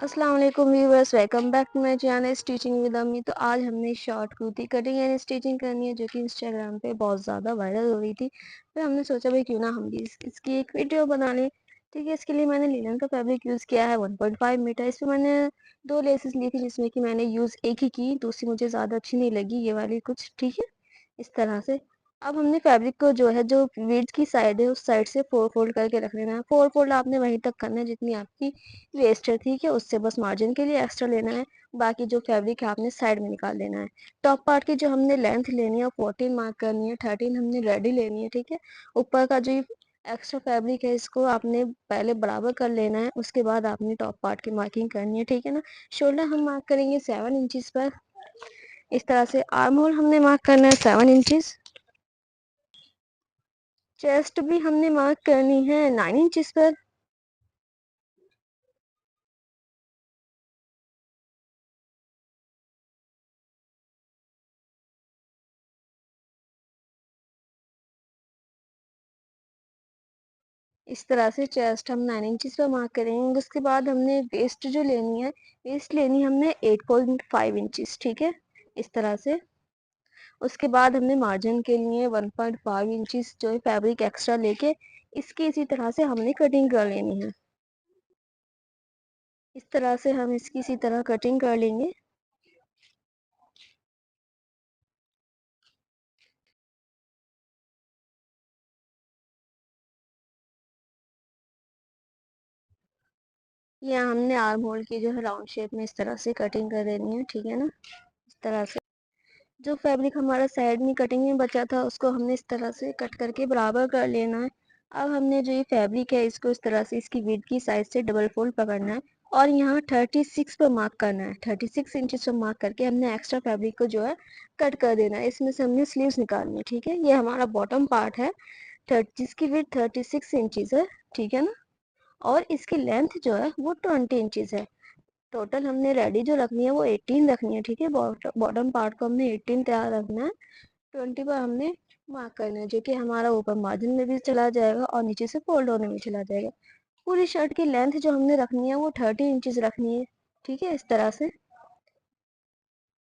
अस्सलाम वालेकुम viewers, welcome back to my channel stitching with अम्मी। तो आज हमने short kurti cutting and stitching करनी है जो कि इंस्टाग्राम पे बहुत ज़्यादा वायरल हो रही थी। फिर हमने सोचा भाई क्यों ना हम भी इसकी एक वीडियो बना लें। ठीक है, इसके लिए मैंने लिनन का फैब्रिक यूज़ किया है 1.5 मीटर। इसमें मैंने 2 लेसेस ली थी जिसमें कि मैंने यूज़ एक ही की, दूसरी मुझे ज़्यादा अच्छी नहीं लगी ये वाली कुछ। ठीक है, इस तरह से अब हमने फैब्रिक को जो है, जो विड्थ की साइड है उस साइड से 4 फोल्ड करके रख लेना है। 4 फोल्ड आपने वहीं तक करना है जितनी आपकी वेस्ट है। ठीक है, उससे बस मार्जिन के लिए एक्स्ट्रा लेना है। बाकी जो फैब्रिक है आपने साइड में निकाल लेना है। टॉप पार्ट की जो हमने लेंथ लेनी है 14 मार्क करनी है, 13 हमने रेडी लेनी है। ठीक है, ऊपर का जो एक्स्ट्रा फैब्रिक है इसको आपने पहले बराबर कर लेना है, उसके बाद आपने टॉप पार्ट की मार्किंग करनी है। ठीक है ना। शोल्डर हम मार्क करेंगे 7 इंचज पर, इस तरह से। आर्म होल हमने मार्क करना है 7 इंचज। चेस्ट भी हमने मार्क करनी है 9 इंचज पर। इस तरह से चेस्ट हम 9 इंचज पर मार्क करेंगे। उसके बाद हमने वेस्ट जो लेनी है, वेस्ट लेनी है हमने 8.5 इंचज। ठीक है, इस तरह से। उसके बाद हमने मार्जिन के लिए 1.5 इंचज जो है फैब्रिक एक्स्ट्रा लेके इसकी इसी तरह से हमने कटिंग कर लेनी है। इस तरह से हम इसकी इसी तरह कटिंग कर लेंगे। यहाँ हमने आर्म होल की जो है राउंड शेप में इस तरह से कटिंग कर देनी है। ठीक है ना, इस तरह से। जो फैब्रिक हमारा साइड में कटिंग में बचा था उसको हमने इस तरह से कट करके बराबर कर लेना है। अब हमने जो ये फैब्रिक है इसको इस तरह से इसकी विड्थ की साइड से डबल फोल्ड पकड़ना है और यहाँ 36 पर मार्क करना है। 36 इंचज पर मार्क करके हमने एक्स्ट्रा फैब्रिक को जो है कट कर देना है। इसमें से हमने स्लीव्स निकालनी है। ठीक है, ये हमारा बॉटम पार्ट है, जिसकी विड्थ 36 इंचज है। ठीक है ना, और इसकी लेंथ जो है वो 20 इंचज है। टोटल हमने रेडी जो रखनी है वो 18 रखनी है। ठीक है, बॉटम पार्ट को हमने 18 तैयार रखना है। 20 पर हमने मार्क करना है जो कि हमारा ऊपर मार्जिन में भी चला जाएगा और नीचे से फोल्ड होने में चला जाएगा। पूरी शर्ट की लेंथ जो हमने रखनी है वो 30 इंचज रखनी है। ठीक है, इस तरह से।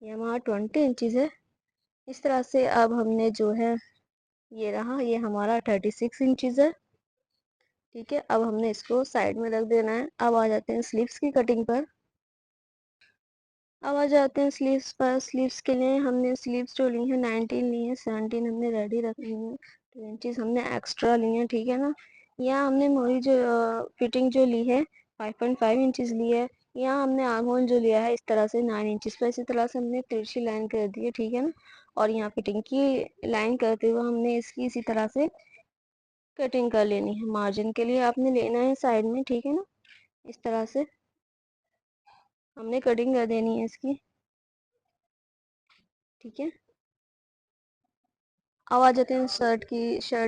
ये हमारा 20 इंचज है। इस तरह से अब हमने जो है, ये रहा, ये हमारा 36 इंचज है। ठीक है, अब हमने इसको साइड में रख देना है। अब आ जाते हैं स्लीव्स की कटिंग पर। अब आ जाते हैं स्लीव्स पर। स्लीव्स के लिए हमने स्लीव्स जो ली है 19 ली है, 17 हमने रेडी रखनी है, 2 इंचज हमने एक्स्ट्रा ली है। ठीक है ना। यहाँ हमने मोरी जो फिटिंग जो ली है 5.5 इंचज ली है। यहाँ हमने आर्म होल जो लिया है इस तरह से 9 इंचज पर, इसी तरह से हमने तिरछी लाइन कर दी है। ठीक है ना, और यहाँ फिटिंग की लाइन करते हुए हमने इसकी इसी तरह से कटिंग कर लेनी है। मार्जिन के लिए आपने लेना है साइड में। ठीक है ना, इस तरह से हमने कटिंग कर देनी है इसकी। ठीक है, अब आ जाते हैं शर्ट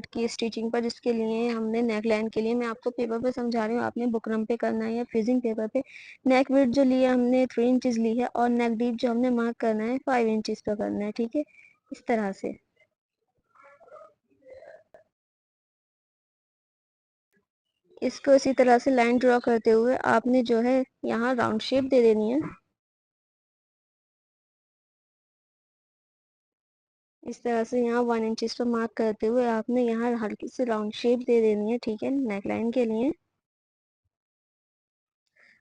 की स्टिचिंग पर, जिसके लिए हमने नेक लाइन के लिए मैं आपको पेपर पे समझा रही हूँ, आपने बुकरम पे करना है या फ्रीजिंग पेपर पे। नेक विड्थ जो लिया हमने 3 इंचज ली है और नेक डीप जो हमने मार्क करना है 5 इंचज पर करना है। ठीक है, इस तरह से। इसको इसी तरह से लाइन ड्रॉ करते हुए आपने जो है यहाँ राउंड शेप दे देनी है। इस तरह से यहाँ 1 इंचज पर मार्क करते हुए आपने यहाँ हल्की सी राउंड शेप दे देनी है। ठीक है, नेक लाइन के लिए।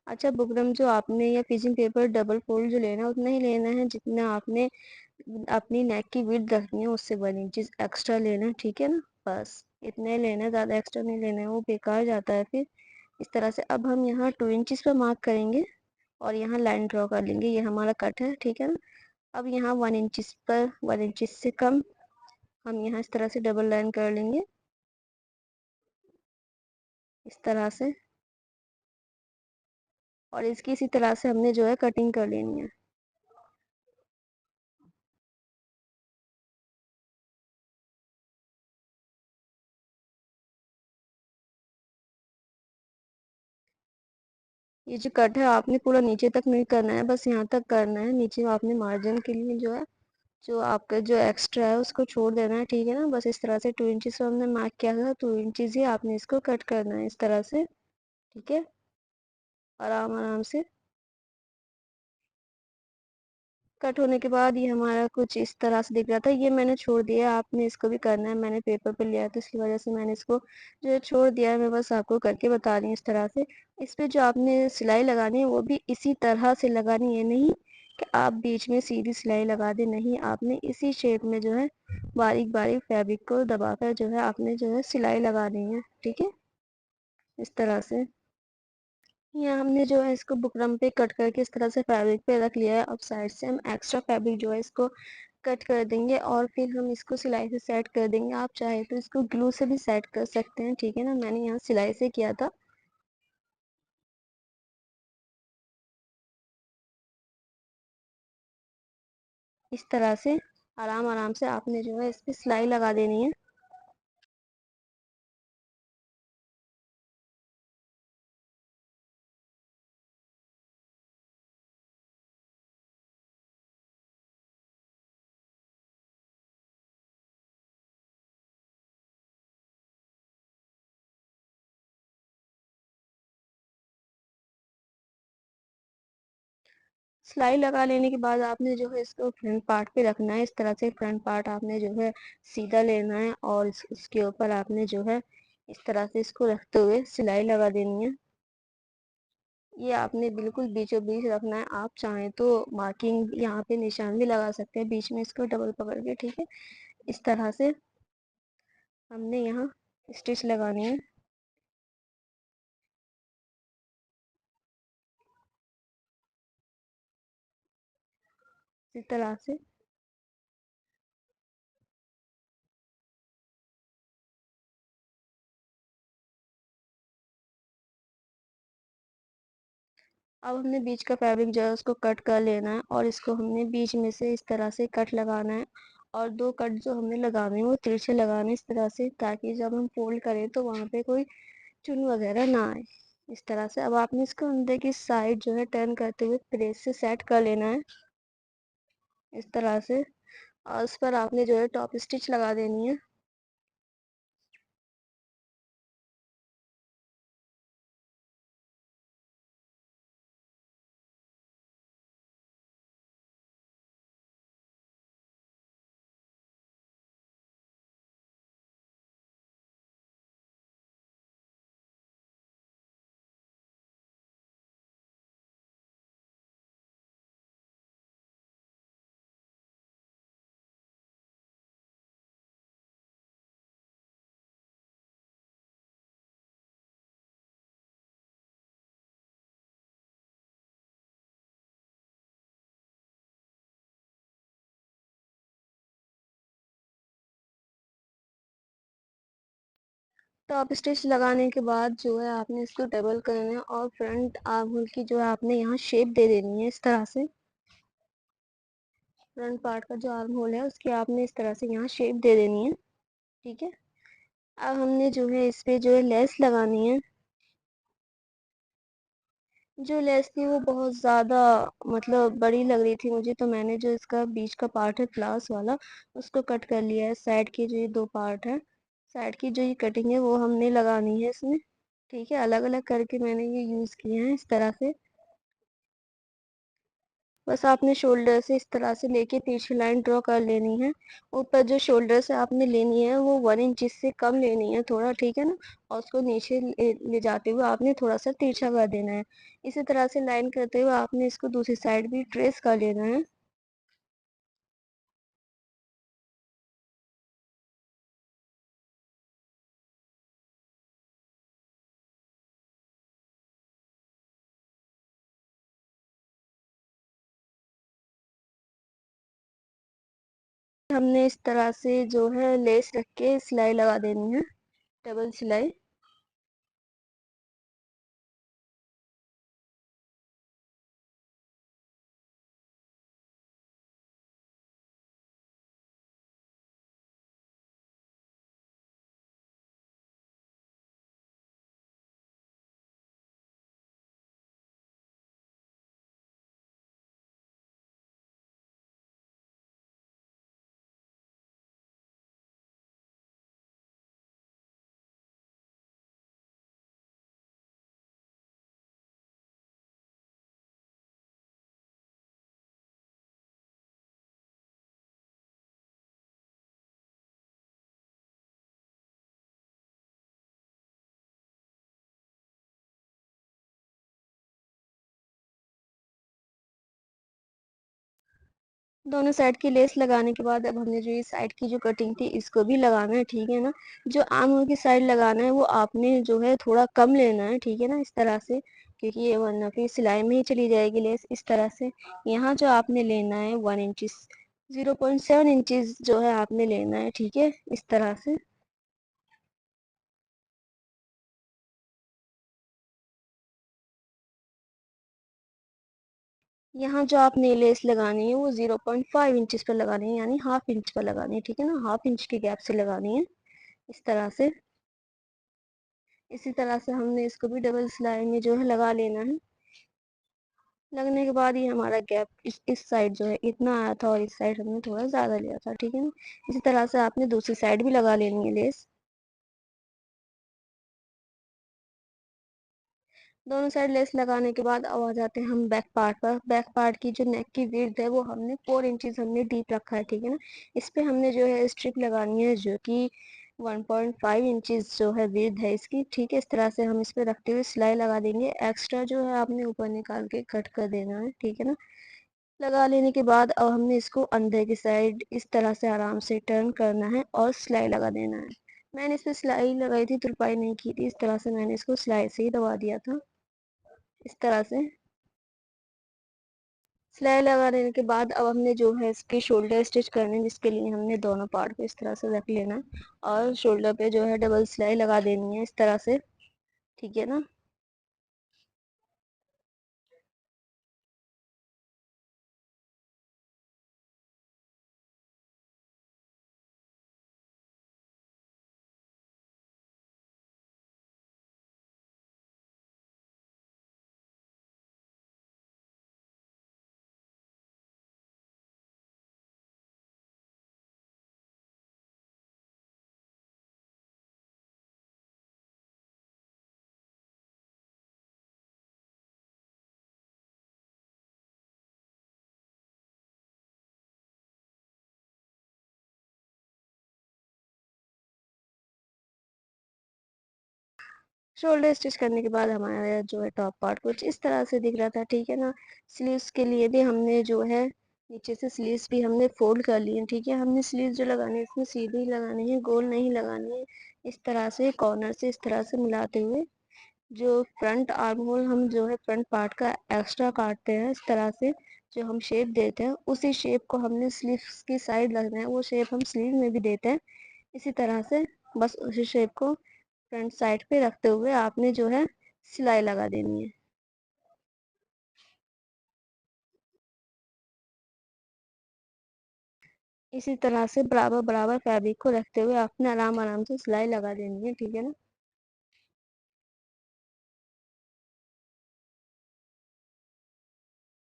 अच्छा, बुकरम जो आपने या फिजिंग पेपर डबल फोल्ड जो लेना है उतना ही लेना है जितना आपने अपनी नेक की विड्थ रखनी है, उससे 1 इंचज एक्स्ट्रा लेना है। ठीक है ना, बस इतना ही लेना है, ज़्यादा एक्स्ट्रा नहीं लेना है, वो बेकार जाता है फिर। इस तरह से अब हम यहाँ 2 इंचज पर मार्क करेंगे और यहाँ लाइन ड्रॉ कर लेंगे। ये हमारा कट है। ठीक है ना, अब यहाँ 1 इंचज पर 1 इंचज से कम हम यहाँ इस तरह से डबल लाइन कर लेंगे, इस तरह से। और इसकी इसी तरह से हमने जो है कटिंग कर लेनी है। ये जो कट है आपने पूरा नीचे तक नहीं करना है, बस यहाँ तक करना है। नीचे आपने मार्जिन के लिए जो है, जो आपका जो एक्स्ट्रा है उसको छोड़ देना है। ठीक है ना, बस इस तरह से 2 इंचज हमने मार्क किया था, 2 इंचज ही आपने इसको कट करना है, इस तरह से। ठीक है, आराम आराम से। कट होने के बाद ये हमारा कुछ इस तरह से दिख रहा था। ये मैंने छोड़ दिया, आपने इसको भी करना है। मैंने पेपर पे लिया तो इसकी वजह से मैंने इसको जो है छोड़ दिया है। मैं बस आपको करके बता रही हूँ इस तरह से। इस पे जो आपने सिलाई लगानी है वो भी इसी तरह से लगानी है, नहीं कि आप बीच में सीधी सिलाई लगा दे, नहीं, आपने इसी शेप में जो है बारीक बारीक फैब्रिक को दबाकर जो है आपने जो है सिलाई लगानी है, ठीक है, इस तरह से। यहाँ हमने जो है इसको बुकरम पे कट करके इस तरह से फैब्रिक पे रख लिया है। अब साइड से हम एक्स्ट्रा फैब्रिक जो है इसको कट कर देंगे और फिर हम इसको सिलाई से सेट कर देंगे। आप चाहे तो इसको ग्लू से भी सेट कर सकते हैं, ठीक है ना। मैंने यहाँ सिलाई से किया था। इस तरह से आराम आराम से आपने जो है इस पे सिलाई लगा देनी है। सिलाई लगा लेने के बाद आपने जो है इसको फ्रंट पार्ट पे रखना है। इस तरह से फ्रंट पार्ट आपने जो है सीधा लेना है और इसके ऊपर आपने जो है इस तरह से इसको रखते हुए सिलाई लगा देनी है। ये आपने बिल्कुल बीचों बीच रखना है। आप चाहें तो मार्किंग यहाँ पे निशान भी लगा सकते हैं बीच में इसको डबल पकड़ के, ठीक है। इस तरह से हमने यहाँ स्टिच लगानी है, इस तरह से। अब हमने बीच का फैब्रिक जो है उसको कट कर लेना है और इसको हमने बीच में से इस तरह से कट लगाना है। और दो कट जो हमने लगाने हैं वो तिरछे लगाने इस तरह से, ताकि जब हम फोल्ड करें तो वहाँ पे कोई चुन वगैरह ना आए। इस तरह से अब आपने इसको अंदर की साइड जो है टर्न करते हुए प्रेस से सेट कर लेना है, इस तरह से। और उस पर आपने जो है टॉप स्टिच लगा देनी है। टॉप स्टिच लगाने के बाद जो है आपने इसको डबल करना है और फ्रंट आर्म होल की जो है आपने यहाँ शेप दे देनी है, इस तरह से। फ्रंट पार्ट का जो आर्म होल है उसकी आपने इस तरह से यहाँ शेप दे देनी है, ठीक है। अब हमने जो है इस पे जो है लेस लगानी है। जो लेस थी वो बहुत ज़्यादा मतलब बड़ी लग रही थी मुझे, तो मैंने जो इसका बीच का पार्ट है फ्लावर्स वाला उसको कट कर लिया है। साइड के जो ये दो पार्ट है, साइड की जो ये कटिंग है वो हमने लगानी है इसमें, ठीक है। अलग अलग करके मैंने ये यूज़ किए हैं इस तरह से। बस आपने शोल्डर से इस तरह से लेके तिरछी लाइन ड्रॉ कर लेनी है। ऊपर जो शोल्डर से आपने लेनी है वो 1 इंच से कम लेनी है थोड़ा, ठीक है ना। और उसको नीचे ले जाते हुए आपने थोड़ा सा तिरछा कर देना है। इसी तरह से लाइन करते हुए आपने इसको दूसरी साइड भी ट्रेस कर लेना है। हमने इस तरह से जो है लेस रख के सिलाई लगा देनी है, डबल सिलाई। दोनों साइड की लेस लगाने के बाद अब हमने जो ये साइड की जो कटिंग थी इसको भी लगाना है, ठीक है ना। जो आर्म होल की साइड लगाना है वो आपने जो है थोड़ा कम लेना है, ठीक है ना, इस तरह से, क्योंकि ये वरना फिर सिलाई में ही चली जाएगी लेस, इस तरह से। यहाँ जो आपने लेना है 1 इंच, 0.7 इंचेस जो है आपने लेना है, ठीक है, इस तरह से। यहाँ जो आपने लेस लगानी है वो 0.5 इंचेस पर लगानी है, यानी हाफ इंच पर लगानी है, ठीक है ना, हाफ इंच के गैप से लगानी है, इस तरह से। इसी तरह से हमने इसको भी डबल सिलाई में जो है लगा लेना है। लगने के बाद ये हमारा गैप इस साइड जो है इतना आया था और इस साइड हमने थोड़ा ज़्यादा लिया था, ठीक है ना। इसी तरह से आपने दूसरी साइड भी लगा लेनी है लेस। दोनों साइड लेस लगाने के बाद अब आ जाते हैं हम बैक पार्ट पर। बैक पार्ट की जो नेक की विड्थ है वो हमने 4 इंचेस हमने डीप रखा है, ठीक है ना। इस पे हमने जो है स्ट्रिप लगानी है जो कि 1.5 इंचेस जो है विड्थ है इसकी, ठीक है। इस तरह से हम इस पे रखते हुए सिलाई लगा देंगे। एक्स्ट्रा जो है आपने ऊपर निकाल के कट कर देना है, ठीक है ना। लगा लेने के बाद अब हमने इसको अंदर की साइड इस तरह से आराम से टर्न करना है और सिलाई लगा देना है। मैंने इस पे सिलाई लगाई थी, तुरपाई नहीं की थी, इस तरह से मैंने इसको सिलाई से ही दबा दिया था, इस तरह से। सिलाई लगा देने के बाद अब हमने जो है इसके शोल्डर स्टिच करने, जिसके लिए हमने दोनों पार्ट को इस तरह से रख लेना है और शोल्डर पे जो है डबल सिलाई लगा देनी है, इस तरह से, ठीक है ना। शोल्डर स्टिच करने के बाद हमारा जो है टॉप पार्ट कुछ इस तरह से दिख रहा था, ठीक है ना। स्लीव्स के लिए भी हमने जो है नीचे से स्लीव्स भी हमने फोल्ड कर लिए, ठीक है। हमने स्लीव्स जो लगाने हैं इसमें सीधी लगानी है, गोल नहीं लगानी है। इस तरह से कॉर्नर से इस तरह से मिलाते हुए जो फ्रंट आर्म होल हम जो है फ्रंट पार्ट का एक्स्ट्रा काटते हैं, इस तरह से जो हम शेप देते हैं उसी शेप को हमने स्लीव्स की साइड लगना है, वो शेप हम स्लीव में भी देते हैं, इसी तरह से। बस उसी शेप को फ्रंट साइड पे रखते हुए आपने जो है सिलाई लगा देनी है। इसी तरह से बराबर बराबर फैब्रिक को रखते हुए आपने आराम आराम से सिलाई लगा देनी है, ठीक है ना।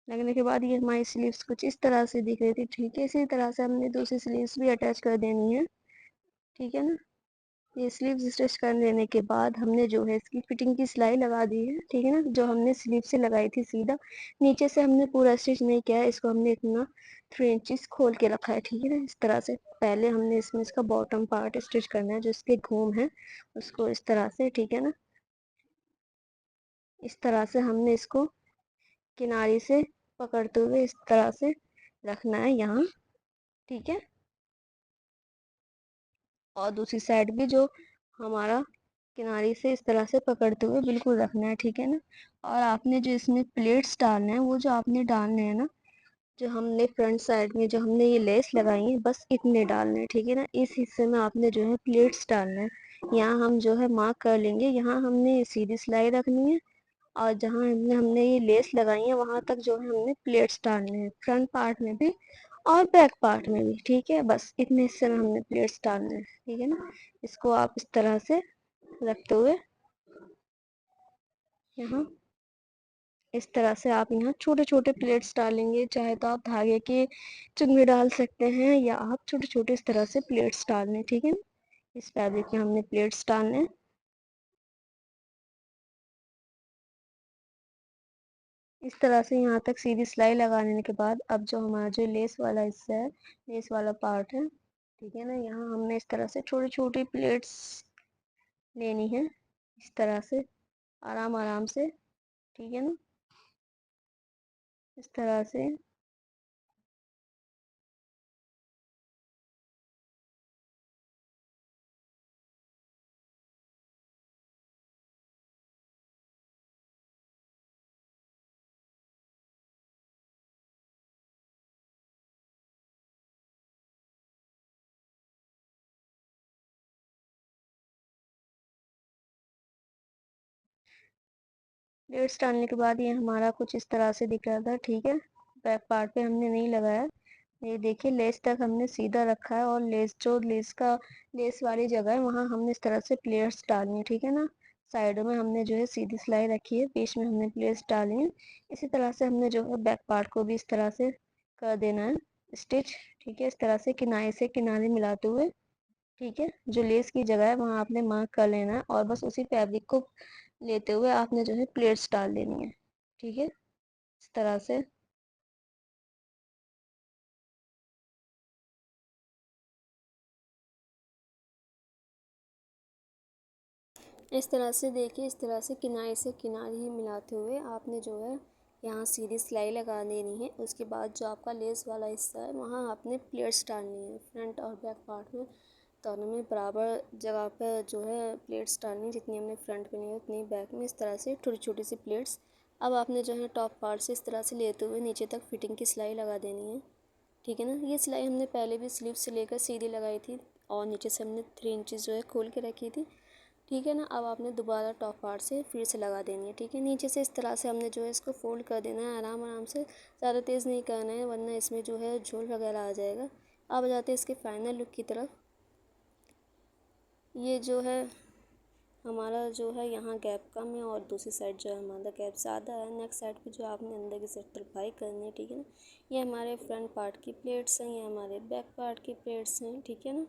लगने के बाद ये हमारी स्लीव्स कुछ इस तरह से दिख रही थी, ठीक है। इसी तरह से हमने दूसरी स्लीव्स भी अटैच कर देनी है, ठीक है ना। ये स्लीव्स स्टिच कर लेने के बाद हमने जो है इसकी फिटिंग की सिलाई लगा दी है, ठीक है ना, जो हमने स्लीव से लगाई थी सीधा। नीचे से हमने पूरा स्टिच नहीं किया है, इसको हमने इतना 3 इंचेस खोल के रखा है, ठीक है ना, इस तरह से। पहले हमने इसमें इसका बॉटम पार्ट स्टिच करना है, जो इसके घूम है उसको इस तरह से, ठीक है ना। इस तरह से हमने इसको किनारे से पकड़ते हुए इस तरह से रखना है यहाँ, ठीक है। और दूसरी साइड भी जो हमारा किनारे से इस तरह से पकड़ते हुए बिल्कुल रखना है, ठीक है ना। और आपने जो इसमें प्लेट्स डालने हैं वो जो आपने डालने हैं ना, जो हमने फ्रंट साइड में जो हमने ये लेस लगाई है बस इतने डालने हैं, ठीक है ना। इस हिस्से में आपने जो है प्लेट्स डालना है। यहाँ हम जो है मार्क कर लेंगे, यहाँ हमने सीधी सिलाई रखनी है और जहाँ हमने हमने ये लेस लगाई है वहां तक जो है हमने प्लेट्स डालने हैं, फ्रंट पार्ट में भी और बैक पार्ट में भी, ठीक है। बस इतने हिस्से में हमने प्लेट्स डालने हैं, ठीक है ना। इसको आप इस तरह से रखते हुए यहाँ इस तरह से आप यहाँ छोटे छोटे प्लेट्स डालेंगे, चाहे तो आप धागे के चुंगे डाल सकते हैं या आप छोटे छोटे इस तरह से प्लेट्स डाल लें, ठीक है ना। इस फैब्रिक में हमने प्लेट्स डालने हैं। इस तरह से यहाँ तक सीधी सिलाई लगाने के बाद अब जो हमारा जो लेस वाला हिस्सा है, लेस वाला पार्ट है, ठीक है ना, यहाँ हमने इस तरह से छोटी छोटी प्लेट्स लेनी है, इस तरह से आराम आराम से, ठीक है ना, इस तरह से। प्लेट्स डालने के बाद ये हमारा कुछ इस तरह से दिख रहा था, ठीक है। बैक पार्ट पे हमने नहीं लगाया, ये देखिए लेस तक हमने सीधा रखा है, और लेस वाली जगह है वहाँ हमने इस तरह से प्लेट्स डालनी है, ठीक है ना। साइडों में हमने जो है सीधी सिलाई रखी है, बीच में हमने प्लेट्स डाली है। इसी तरह से हमने जो है बैक पार्ट को भी इस तरह से कर देना है स्टिच, ठीक है। इस तरह से किनारे से किनारे मिलाते हुए, ठीक है। जो लेस की जगह है वहाँ आपने मार्क कर लेना है, और बस उसी फैब्रिक को लेते हुए आपने जो है प्लेट्स डाल देनी है, ठीक है, इस तरह से। इस तरह से देखिए, इस तरह से किनारे से किनारे ही मिलाते हुए आपने जो है यहाँ सीधी सिलाई लगा देनी है। उसके बाद जो आपका लेस वाला हिस्सा है वहाँ आपने प्लेट्स डालनी है, फ्रंट और बैक पार्ट में दोनों में बराबर जगह पर जो है प्लेट्स डालनी है। जितनी हमने फ्रंट में ली है उतनी बैक में, इस तरह से छोटी छोटी सी प्लेट्स। अब आपने जो है टॉप पार्ट से इस तरह से लेते हुए नीचे तक फिटिंग की सिलाई लगा देनी है, ठीक है ना। ये सिलाई हमने पहले भी स्लीव से लेकर सीधी लगाई थी, और नीचे से हमने 3 इंचेस जो है खोल के रखी थी, ठीक है ना। अब आपने दोबारा टॉप पार्ट से फिर से लगा देनी है, ठीक है। नीचे से इस तरह से हमने जो है इसको फोल्ड कर देना है आराम आराम से, ज़्यादा तेज़ नहीं करना है वरना इसमें जो है झोल वगैरह आ जाएगा। अब आ जाते हैं इसके फाइनल लुक की तरफ। ये जो है हमारा जो है यहाँ गैप कम है, और दूसरी साइड जो है हमारा गैप ज़्यादा है। नेक्स्ट साइड पे जो आपने अंदर की साइड तरपाई करनी है, ठीक है ना। ये हमारे फ्रंट पार्ट की प्लेट्स हैं, ये हमारे बैक पार्ट की प्लेट्स हैं, ठीक है ना।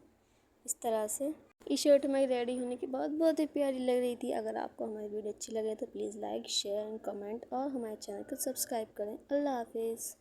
इस तरह से ये शर्ट हमारी रेडी होने के बाद बहुत ही प्यारी लग रही थी। अगर आपको हमारी वीडियो अच्छी लगे तो please like share and comment, और हमारे चैनल को सब्सक्राइब करें। अल्लाह हाफिज़।